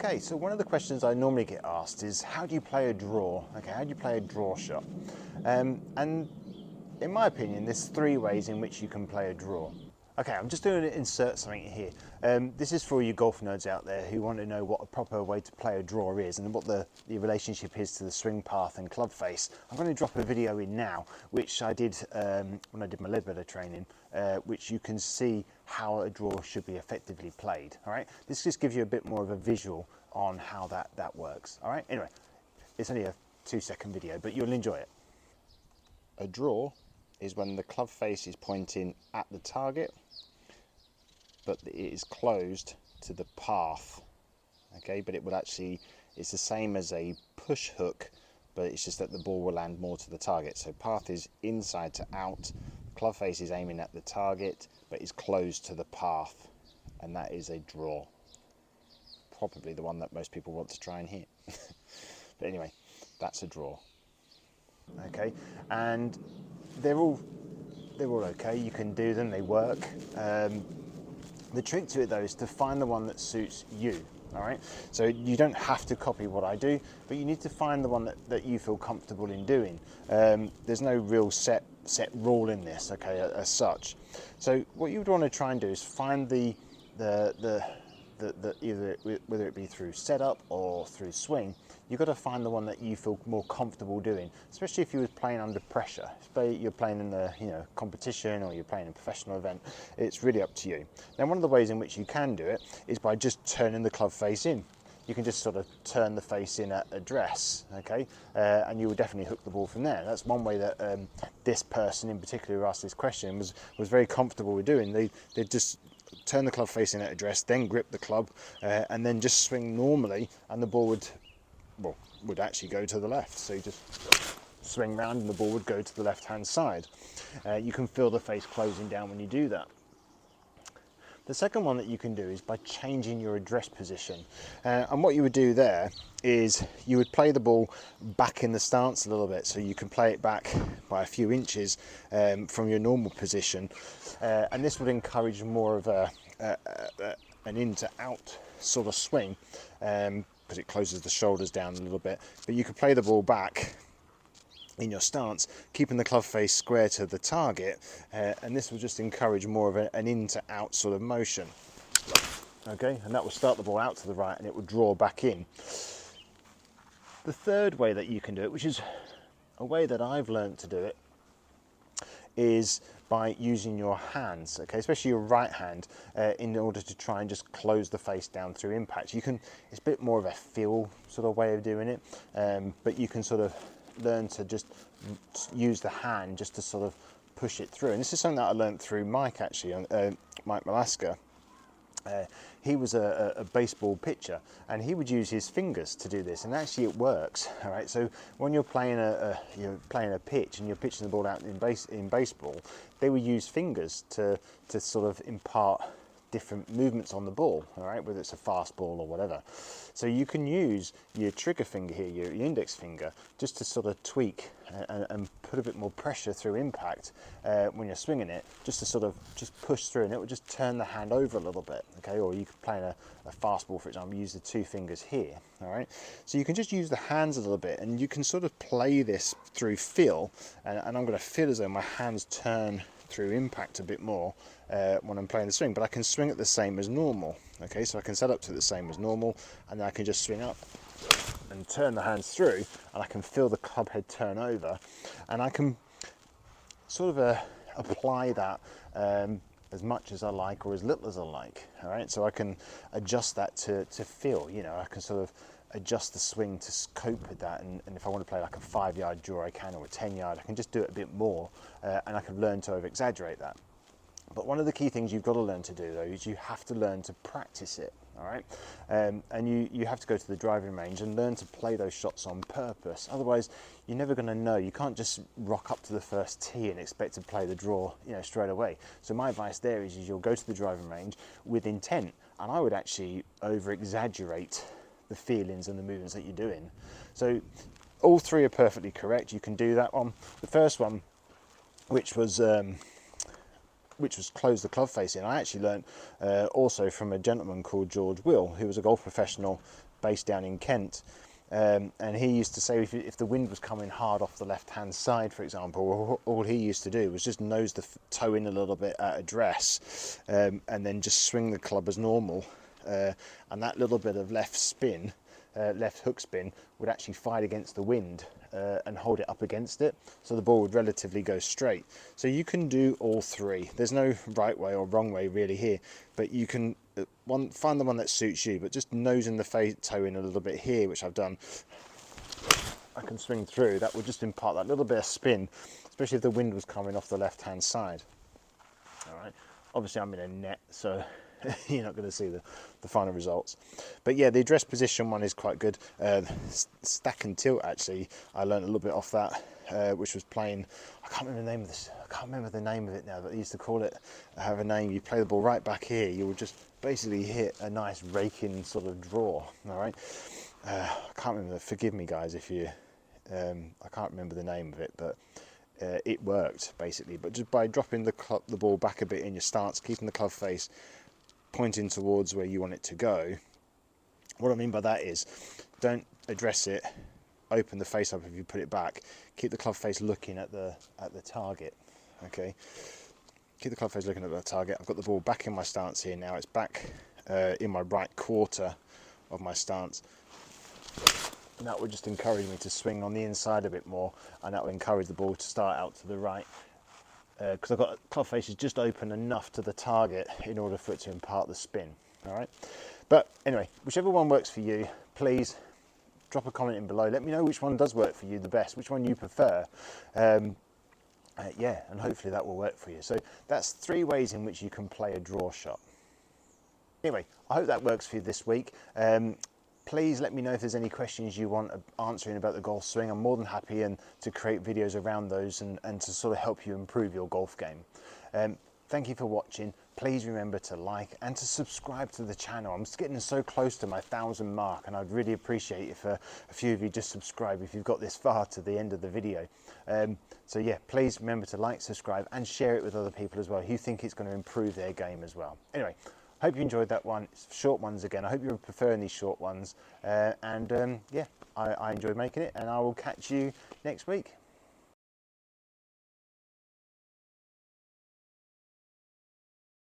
Okay, so one of the questions I normally get asked is, how do you play a draw? Okay, how do you play a draw shot? And in my opinion, there's three ways in which you can play a draw. Okay, I'm just going to insert something here. This is for you golf nerds out there who want to know what a proper way to play a draw is and what the relationship is to the swing path and club face. I'm going to drop a video in now, which I did when I did my lead training, which you can see how a draw should be effectively played. All right, this just gives you a bit more of a visual on how that works. All right, anyway, it's only a 2-second video, but you'll enjoy it. A draw is when the club face is pointing at the target, but it is closed to the path. Okay, but it will actually, it's the same as a push hook, but it's just that the ball will land more to the target. So path is inside to out, club face is aiming at the target, but is closed to the path, and that is a draw. Probably the one that most people want to try and hit. But anyway, that's a draw. Okay, and they're all okay. You can do them, they work. The trick to it though is to find the one that suits you. All right, so you don't have to copy what I do, but you need to find the one that you feel comfortable in doing. There's no real set rule in this, okay, as such. So what you would want to try and do is find the either whether it be through setup or through swing, you've got to find the one that you feel more comfortable doing, especially if you was playing under pressure. If you're playing in the competition or you're playing a professional event, it's really up to you. Now, one of the ways in which you can do it is by just turning the club face in. You can just sort of turn the face in at address, okay, and you will definitely hook the ball from there. That's one way that this person in particular who asked this question was very comfortable with doing. They just turn the club face in at address, then grip the club, and then just swing normally, and the ball would actually go to the left. So you just swing round and the ball would go to the left hand side. You can feel the face closing down when you do that. The second one that you can do is by changing your address position. And what you would do there is you would play the ball back in the stance a little bit, so you can play it back by a few inches from your normal position. And this would encourage more of an in to out sort of swing, because it closes the shoulders down a little bit. But you could play the ball back in your stance, keeping the club face square to the target, and this will just encourage more of an in to out sort of motion. Okay, and that will start the ball out to the right and it will draw back in. The third way that you can do it, which is a way that I've learned to do it, is by using your hands, okay, especially your right hand, in order to try and just close the face down through impact. It's a bit more of a feel sort of way of doing it, but you can sort of learn to just use the hand just to sort of push it through. And this is something that I learned through Mike, actually, Mike Malaska. He was a baseball pitcher, and he would use his fingers to do this, and actually it works. All right, so when you're playing a pitch and you're pitching the ball out in baseball, they would use fingers to sort of impart different movements on the ball, all right, whether it's a fast ball or whatever. So you can use your trigger finger here, your index finger, just to sort of tweak and put a bit more pressure through impact when you're swinging it, just to sort of just push through, and it will just turn the hand over a little bit, okay? Or you could play a fast ball, for example, use the two fingers here, all right? So you can just use the hands a little bit, and you can sort of play this through feel, and I'm going to feel as though my hands turn through impact a bit more when I'm playing the swing, but I can swing it the same as normal. Okay, so I can set up to the same as normal, and then I can just swing up and turn the hands through, and I can feel the club head turn over, and I can sort of apply that as much as I like or as little as I like. All right, so I can adjust that to feel. I can sort of adjust the swing to cope with that, and if I want to play like a 5-yard draw, I can, or a 10-yard, I can just do it a bit more, and I can learn to over exaggerate that. But one of the key things you've got to learn to do, though, is you have to learn to practice it, all right? And you have to go to the driving range and learn to play those shots on purpose. Otherwise, you're never going to know. You can't just rock up to the first tee and expect to play the draw, straight away. So my advice there is you'll go to the driving range with intent, and I would actually over exaggerate the feelings and the movements that you're doing. So all three are perfectly correct. You can do that one. The first one, which was close the club face in, I actually learned also from a gentleman called George Will, who was a golf professional based down in Kent. And he used to say if the wind was coming hard off the left-hand side, for example, all he used to do was just nose the toe in a little bit at address, and then just swing the club as normal. And that little bit of left spin, left hook spin, would actually fight against the wind and hold it up against it, so the ball would relatively go straight. So you can do all three. There's no right way or wrong way really here, but you can find the one that suits you. But just nosing the toe in a little bit here, which I've done, I can swing through. That would just impart that little bit of spin, especially if the wind was coming off the left-hand side. All right. Obviously, I'm in a net, so you're not going to see the final results. But yeah, the address position one is quite good. Stack and tilt, actually, I learned a little bit off that, which was playing, I can't remember the name of this, I can't remember the name of it now, but I used to call it, have a name. You play the ball right back here, you will just basically hit a nice raking sort of draw. All right. I can't remember, forgive me guys if you, I can't remember the name of it, but it worked basically. But just by dropping the ball back a bit in your stance, keeping the club face pointing towards where you want it to go. What I mean by that is, don't address it, open the face up if you put it back. Keep the club face looking at the target. Okay, keep the club face looking at the target. I've got the ball back in my stance here now. It's back in my right quarter of my stance. And that would just encourage me to swing on the inside a bit more, and that will encourage the ball to start out to the right. Because I've got club faces just open enough to the target in order for it to impart the spin. All right, but anyway, whichever one works for you, please drop a comment in below. Let me know which one does work for you the best, which one you prefer. Yeah, and hopefully that will work for you. So that's 3 ways in which you can play a draw shot. Anyway, I hope that works for you this week. Please let me know if there's any questions you want answering about the golf swing. I'm more than happy to create videos around those and to sort of help you improve your golf game. Thank you for watching. Please remember to like and to subscribe to the channel. I'm just getting so close to my 1,000 mark, and I'd really appreciate if a few of you just subscribe if you've got this far to the end of the video. So yeah, please remember to like, subscribe and share it with other people as well who think it's going to improve their game as well. Anyway, hope you enjoyed that one. It's short ones again. I hope you're preferring these short ones. Yeah, I enjoyed making it, and I will catch you next week.